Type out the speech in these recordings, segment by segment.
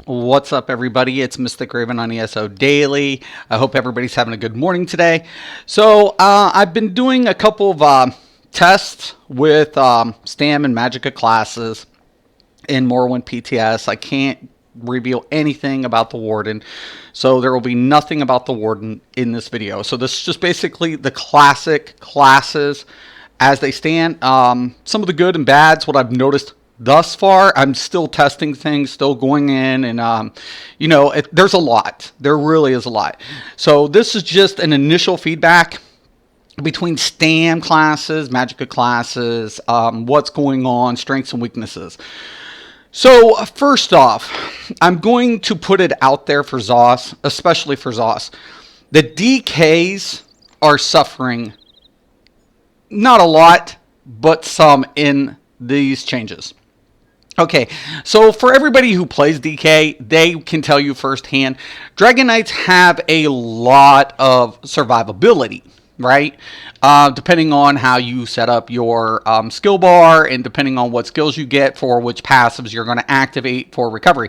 What's up, everybody? It's Mystic Raven on ESO Daily. I hope everybody's having a good morning today. So, I've been doing a couple of tests with STAM and Magicka classes in Morrowind PTS. I can't reveal anything about the Warden, so there will be nothing about the Warden in this video. So, this is just basically the classic classes as they stand. Some of the good and bads, what I've noticed thus far. I'm still testing things, still going in, and there's a lot. There really is a lot. So this is just an initial feedback between STAM classes, Magicka classes, what's going on, strengths and weaknesses. So first off, I'm going to put it out there for ZOS, especially for ZOS. The DKs are suffering, not a lot, but some in these changes. Okay, so for everybody who plays DK, they can tell you firsthand, Dragon Knights have a lot of survivability, right? Depending on how you set up your skill bar and depending on what skills you get for which passives you're going to activate for recovery.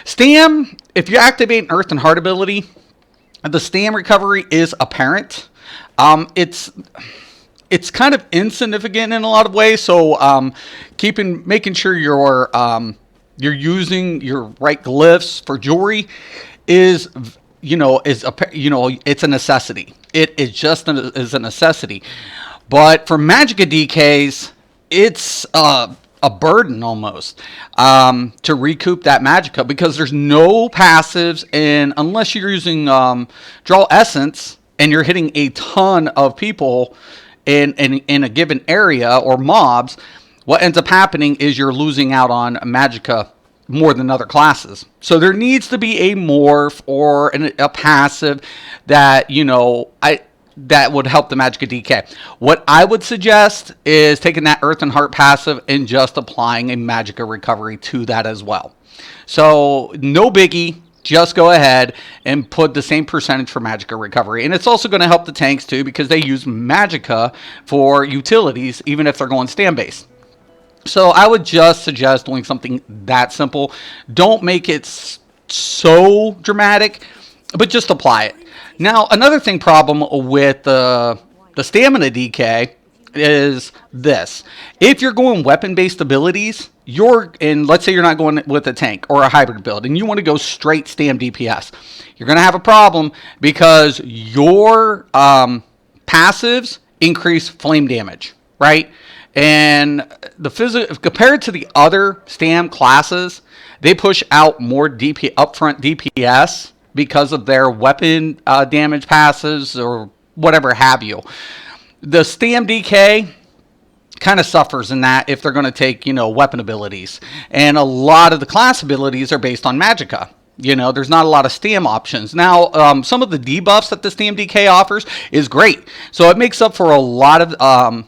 STAM, if you activate an Earth and Heart ability, the STAM recovery is apparent. It's kind of insignificant in a lot of ways. So making sure you're using your right glyphs for jewelry is it's a necessity. It is just is a necessity. But for Magicka DKs, it's a burden almost to recoup that Magicka because there's no passives, and unless you're using Draw Essence and you're hitting a ton of people in a given area or mobs, what ends up happening is you're losing out on Magicka more than other classes. So there needs to be a morph or a passive that that would help the Magicka DK. What I would suggest is taking that Earth and Heart passive and just applying a Magicka recovery to that as well. So no biggie. Just go ahead and put the same percentage for Magicka recovery. And it's also going to help the tanks too because they use Magicka for utilities even if they're going stand-based. So I would just suggest doing something that simple. Don't make it so dramatic, but just apply it. Now, another problem with the stamina DK is this. If you're going weapon-based abilities, let's say you're not going with a tank or a hybrid build and you want to go straight STAM DPS, you're going to have a problem because your passives increase flame damage, right? And compared to the other STAM classes, they push out more upfront DPS because of their weapon damage passives or whatever have you. The STAM DK kind of suffers in that if they're going to take, weapon abilities. And a lot of the class abilities are based on Magicka. There's not a lot of STAM options. Now, some of the debuffs that the STAM DK offers is great. So it makes up for a lot of,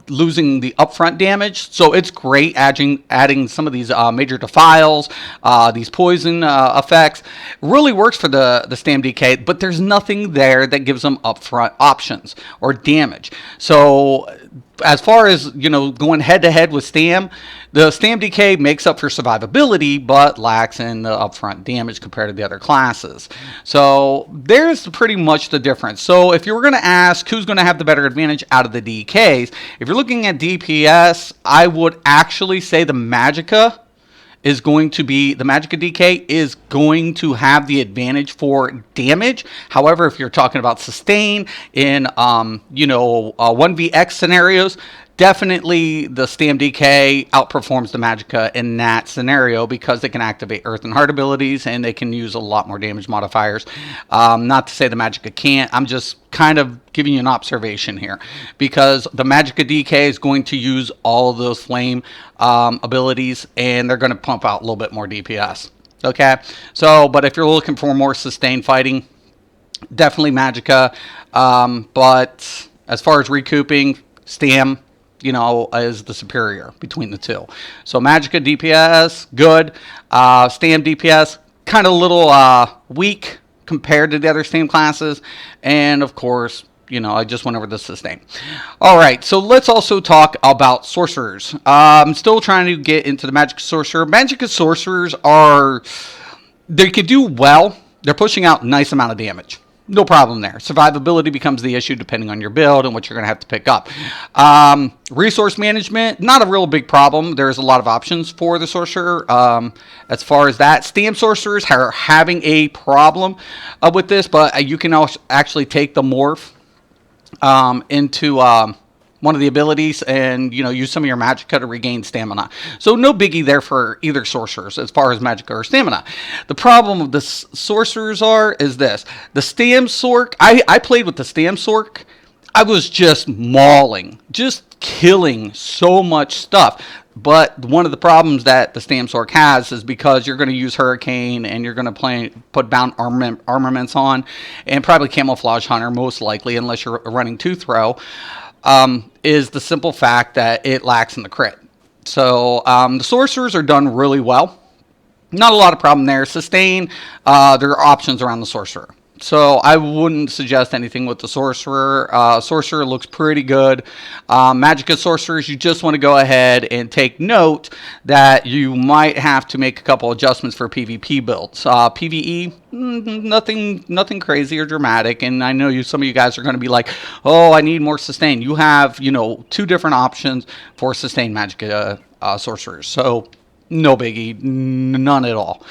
losing the upfront damage. So it's great adding some of these major defiles, these poison effects. Really works for the STAM DK, but there's nothing there that gives them upfront options or damage. So as far as, going head-to-head with STAM, the STAM DK makes up for survivability, but lacks in the upfront damage compared to the other classes. So there's pretty much the difference. So if you were going to ask who's going to have the better advantage out of the DKs, if you're looking at DPS, I would actually say the Magicka DK is going to have the advantage for damage. However, if you're talking about sustain in 1vx scenarios, definitely the STAM DK outperforms the Magicka in that scenario because they can activate Earth and Heart abilities and they can use a lot more damage modifiers. Not to say the Magicka can't. I'm just kind of giving you an observation here because the Magicka DK is going to use all of those flame abilities and they're going to pump out a little bit more DPS. Okay, so but if you're looking for more sustained fighting, definitely Magicka. But as far as recouping, STAM is the superior between the two. So Magicka DPS, good. STAM DPS, kind of a little weak compared to the other STAM classes. And of course, I just went over the sustain. All right, so let's also talk about sorcerers. I'm still trying to get into the Magicka sorcerer. Magicka sorcerers are They could do well. They're pushing out a nice amount of damage. No problem there. Survivability becomes the issue depending on your build and what you're going to have to pick up. Resource management, not a real big problem. There's a lot of options for the Sorcerer as far as that. Stam Sorcerers are having a problem with this, but you can also actually take the Morph into one of the abilities and use some of your magicka to regain stamina. So no biggie there for either sorcerers as far as magicka or stamina. The problem with the sorcerers is this: the Stam Sorc. I played with the Stam Sorc. I was just mauling, just killing so much stuff. But one of the problems that the Stam Sorc has is because you're going to use Hurricane and you're going to put bound armaments on, and probably Camouflage Hunter most likely, unless you're running two throw. Is the simple fact that it lacks in the crit. So the sorcerers are done really well. Not a lot of problem there. Sustain, there are options around the sorcerer. So I wouldn't suggest anything with the sorcerer. Sorcerer looks pretty good. Magicka sorcerers, you just want to go ahead and take note that you might have to make a couple adjustments for PvP builds. PvE, nothing crazy or dramatic. And I know some of you guys are going to be like, oh, I need more sustain. You have, two different options for sustain magicka sorcerers. So no biggie, none at all.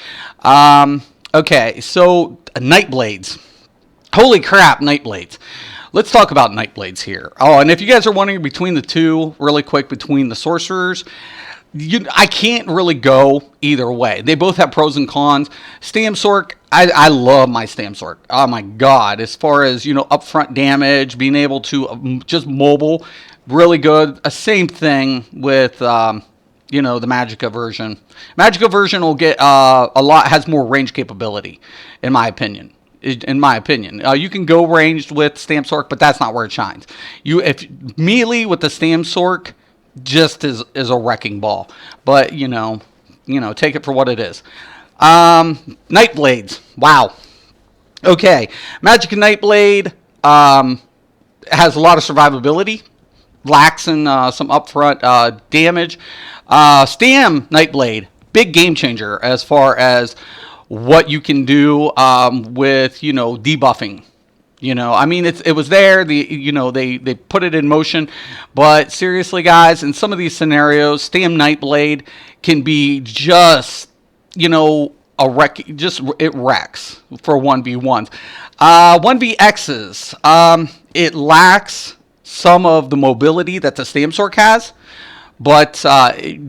Okay, so Nightblades. Holy crap, Nightblades. Let's talk about Nightblades here. Oh, and if you guys are wondering between the two, really quick, between the sorcerers, I can't really go either way. They both have pros and cons. Stam Sorc, I love my Stam Sorc. Oh my god, as far as, upfront damage, being able to just mobile, really good. Same thing with the Magicka version. Magicka version will get has more range capability, in my opinion. You can go ranged with Stam Sorc, but that's not where it shines. If melee with the Stam Sorc just is a wrecking ball. But take it for what it is. Nightblades. Wow. Okay, Magicka Nightblade has a lot of survivability. Lacks in some upfront damage. Stam Nightblade, big game changer as far as what you can do with debuffing. It was there. They put it in motion, but seriously, guys, in some of these scenarios, Stam Nightblade can be just a wreck. Just it wrecks for 1v1s. 1vx's. It lacks some of the mobility that the Stam Sorc has, but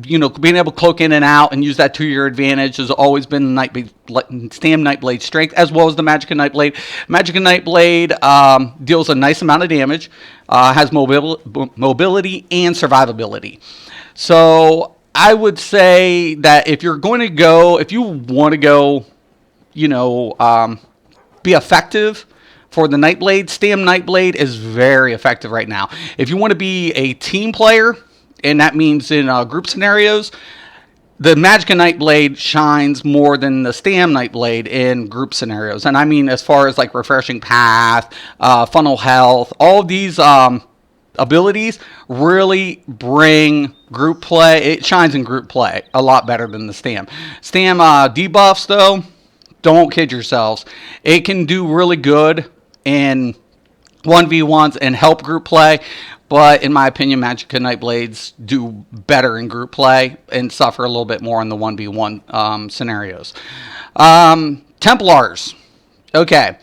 being able to cloak in and out and use that to your advantage has always been Stam Nightblade strength, as well as the Magicka Nightblade. Magicka Nightblade deals a nice amount of damage, has mobility and survivability. So I would say that if you want to go, be effective for the Nightblade, Stam Nightblade is very effective right now. If you want to be a team player, and that means in group scenarios, the Magicka Nightblade shines more than the Stam Nightblade in group scenarios. And I mean as far as like Refreshing Path, Funnel Health, all of these abilities really bring group play. It shines in group play a lot better than the Stam. Stam debuffs, though, don't kid yourselves. It can do really good in 1v1s and help group play, but in my opinion, Magicka Nightblades do better in group play and suffer a little bit more in the 1v1 scenarios. Templars. Okay,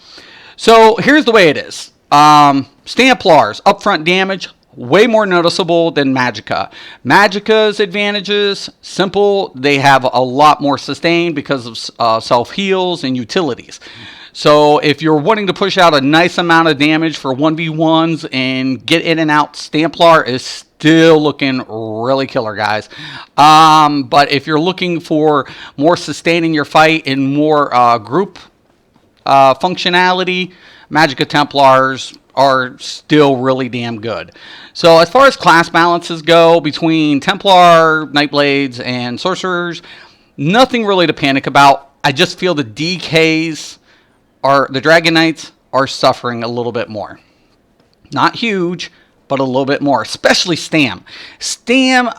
so here's the way it is. Templars, upfront damage, way more noticeable than Magicka. Magicka's advantages, simple. They have a lot more sustain because of self-heals and utilities. So if you're wanting to push out a nice amount of damage for 1v1s and get in and out, Templar is still looking really killer, guys. But if you're looking for more sustain in your fight and more group functionality, Magicka Templars are still really damn good. So as far as class balances go between Templar, Nightblades, and Sorcerers, nothing really to panic about. I just feel the DKs... the Dragon Knights are suffering a little bit more. Not huge, but a little bit more, especially Stam. Stam,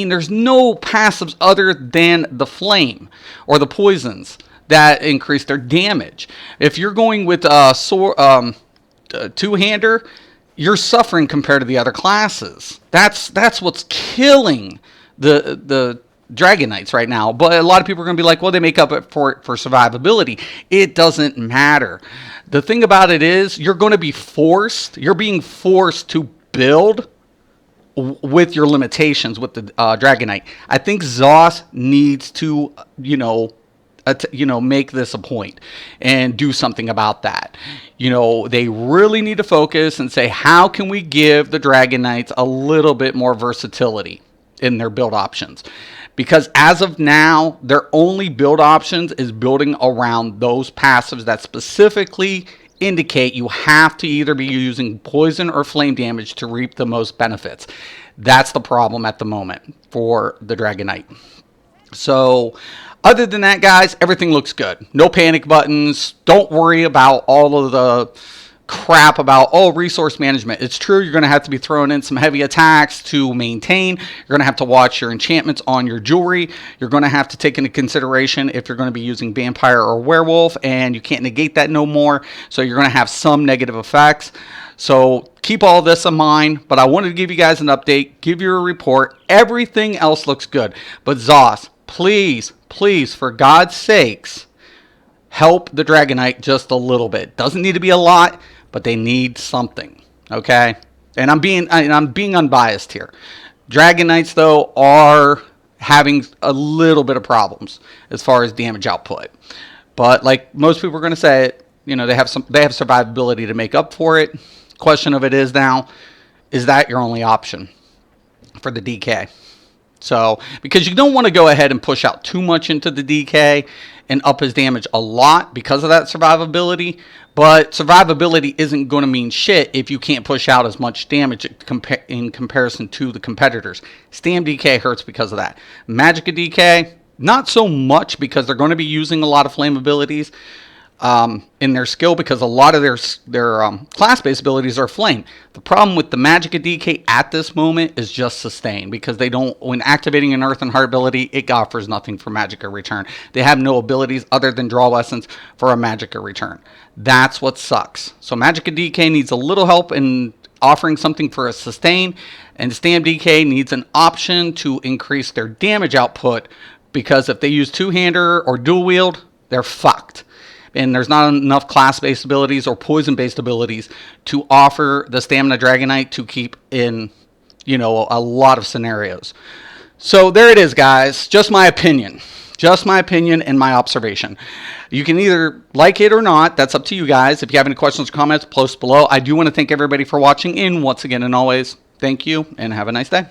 there's no passives other than the flame or the poisons. that increase their damage. If you're going with two-hander, you're suffering compared to the other classes. That's what's killing the Dragon Knights right now. But a lot of people are going to be like, well, they make up for it for survivability. It doesn't matter. The thing about it is, you're being forced to build with your limitations with the Dragon Knight. I think ZOS needs to, make this a point and do something about that. They really need to focus and say, how can we give the Dragon Knights a little bit more versatility in their build options? Because as of now, their only build options is building around those passives that specifically indicate you have to either be using poison or flame damage to reap the most benefits. That's the problem at the moment for the Dragon Knight. So other than that, guys, everything looks good. No panic buttons. Don't worry about all of the crap about, resource management. It's true, you're going to have to be throwing in some heavy attacks to maintain. You're going to have to watch your enchantments on your jewelry. You're going to have to take into consideration if you're going to be using vampire or werewolf, and you can't negate that no more. So you're going to have some negative effects. So keep all this in mind, but I wanted to give you guys an update, give you a report. Everything else looks good. But ZOS, please, for God's sakes, help the Dragon Knight just a little bit. Doesn't need to be a lot, but they need something, okay? And I'm being unbiased here. Dragon Knights, though, are having a little bit of problems as far as damage output. But like most people are going to say, they have survivability to make up for it. Question of it is now, is that your only option for the DK? So, because you don't want to go ahead and push out too much into the DK and up his damage a lot because of that survivability. But survivability isn't going to mean shit if you can't push out as much damage in comparison to the competitors. Stam DK hurts because of that. Magicka DK, not so much, because they're going to be using a lot of flame abilities in their skill, because a lot of their class-based abilities are flame. The problem with the Magicka DK at this moment is just sustain, because they don't, when activating an Earth and Heart ability, it offers nothing for Magicka return. They have no abilities other than draw lessons for a Magicka return. That's what sucks. So Magicka DK needs a little help in offering something for a sustain, and Stam DK needs an option to increase their damage output, because if they use two-hander or dual wield, they're fucked. And there's not enough class-based abilities or poison-based abilities to offer the Stamina Dragon Knight to keep in, a lot of scenarios. So there it is, guys. Just my opinion. Just my opinion and my observation. You can either like it or not. That's up to you guys. If you have any questions or comments, post below. I do want to thank everybody for watching. And once again and always, thank you and have a nice day.